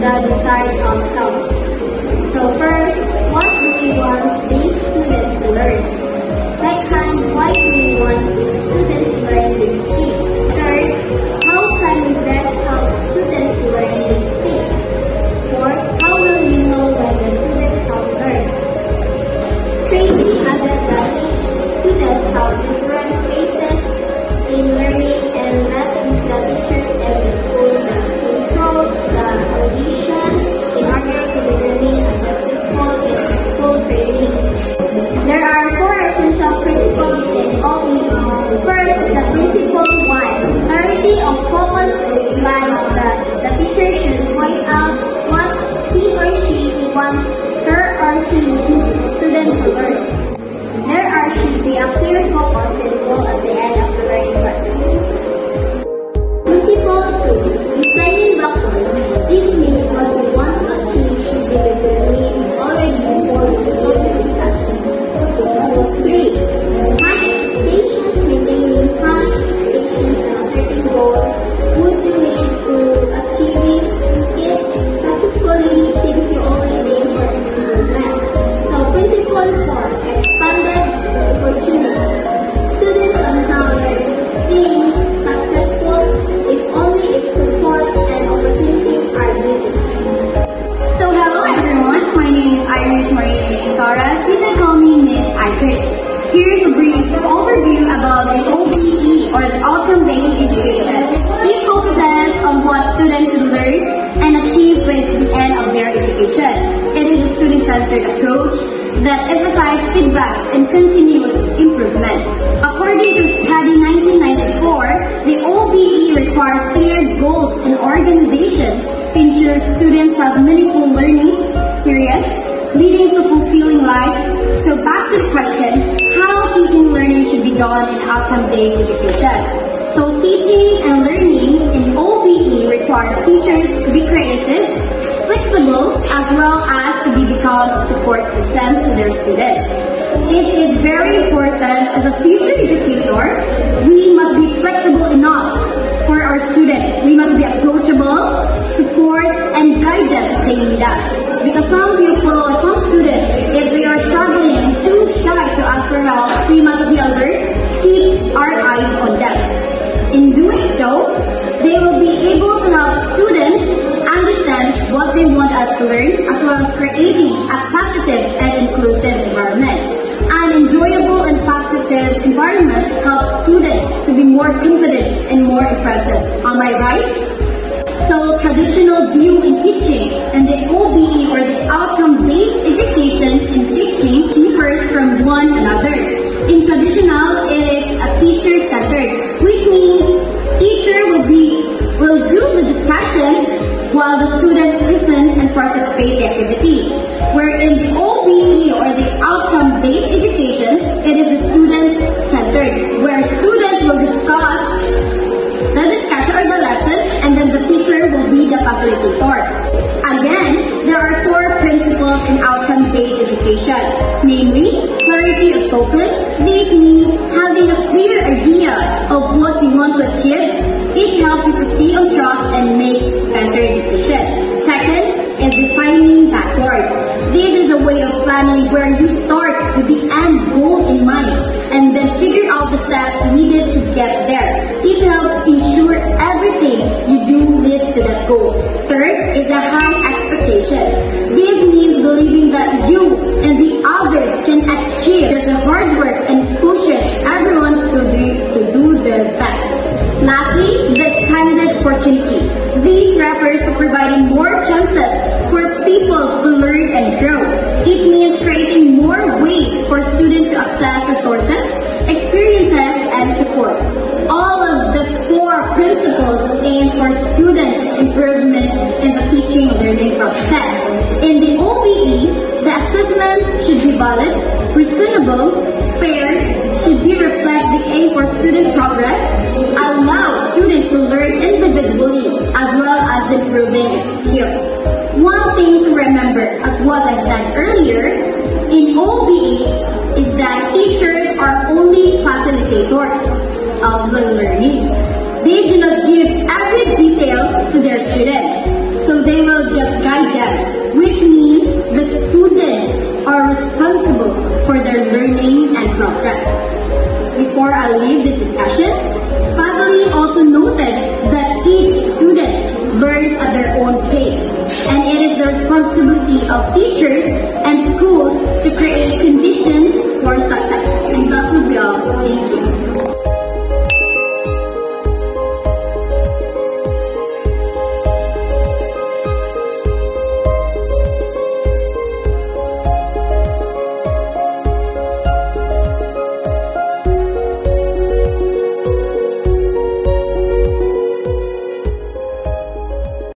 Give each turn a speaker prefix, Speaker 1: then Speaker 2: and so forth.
Speaker 1: the desired outcomes. So first, what do we want these students to learn? Second, why do we want these students to learn these things? Third, how can we best help students to learn these things? Fourth, how will you know when the students have learned? Straightly added that each student have different phases in learning, and that is the teachers and the school that controls the audition in order to determine a successful in school training. There are four essential principles in OBE. First is the principle 1. Clarity of focus implies that the teacher should point out what he or she wants her or his student to learn. There should be a clear focus and goal at the end of the learning process. Principle 2. Designing backwards. This means what you want to achieve should be determined already before you go to discussion. Principle 3. High expectations. Maintaining high expectations and a certain goal would lead to achieving it successfully, since you always aim for improvement. So principle 4. Expanded opportunities. Students somehow learn things successful if only if support and opportunities are given.
Speaker 2: So hello everyone, my name is Irish Maria Jane Torres. You can call me Miss Irish. Here's a brief overview about the OBE, or the Outcome-Based Education. It focuses on what students should learn and achieve with the end of their education. It is a student-centered approach that emphasizes feedback and continuous improvement. According to Study 1994, the OBE requires clear goals and organizations to ensure students have meaningful learning experience, leading to fulfilling life. So back to the question, how teaching and learning should be done in outcome-based education. So teaching and learning in OBE requires teachers to be creative, flexible, as well as to become a support system to their students. It is very important as a future educator, we must be flexible enough for our students. We must be approachable, support, and guide them if they need us. Because some people or some students, if they are struggling and too shy to ask for help, we must be alert, keep our eyes on them. In doing so, they will be able to help students understand what they want us to learn, as well as creating a positive and inclusive environment. An enjoyable and positive environment helps students to be more confident and more impressive. Am I right? So traditional view in teaching and the OBE, or the outcome-based education in teaching, differs from one another. In traditional, it is a teacher-centered, which means teacher will do the discussion while the student listen and participate in the activity. Where in the OBE, or the outcome-based education, it is the student-centered, where student will discuss the discussion or the lesson, and then the teacher will be the facilitator. Again, there are four principles in outcome-based education, namely, clarity of focus. This means having a clear idea of what you want to achieve. It helps you to stay on track and make better decisions. Second is designing backward. This is a way of planning where you start with the end goal in mind and then figure out the steps needed to get there. It helps ensure everything you do leads to that goal. Third is the high expectations. This means believing that you and the others can achieve the hard work and pushes everyone to do their best. Lastly, the expanded opportunity. This refers to providing more chances for people to learn and grow. It means creating more ways for students to access resources, experiences, and support. All of the four principles aim for students' improvement in the teaching and learning process. In the OBE, the assessment should be valid, reasonable, fair, should be reflect the aim for student progress, allow students to learn individually as well as improving its skills. One thing to remember, as what I said earlier, in OBE is that teachers are only facilitators of the learning. They do not give every detail to their students, so they will just are responsible for their learning and progress. Before I leave this discussion, Spadley also noted that each student learns at their own pace, and it is the responsibility of teachers and schools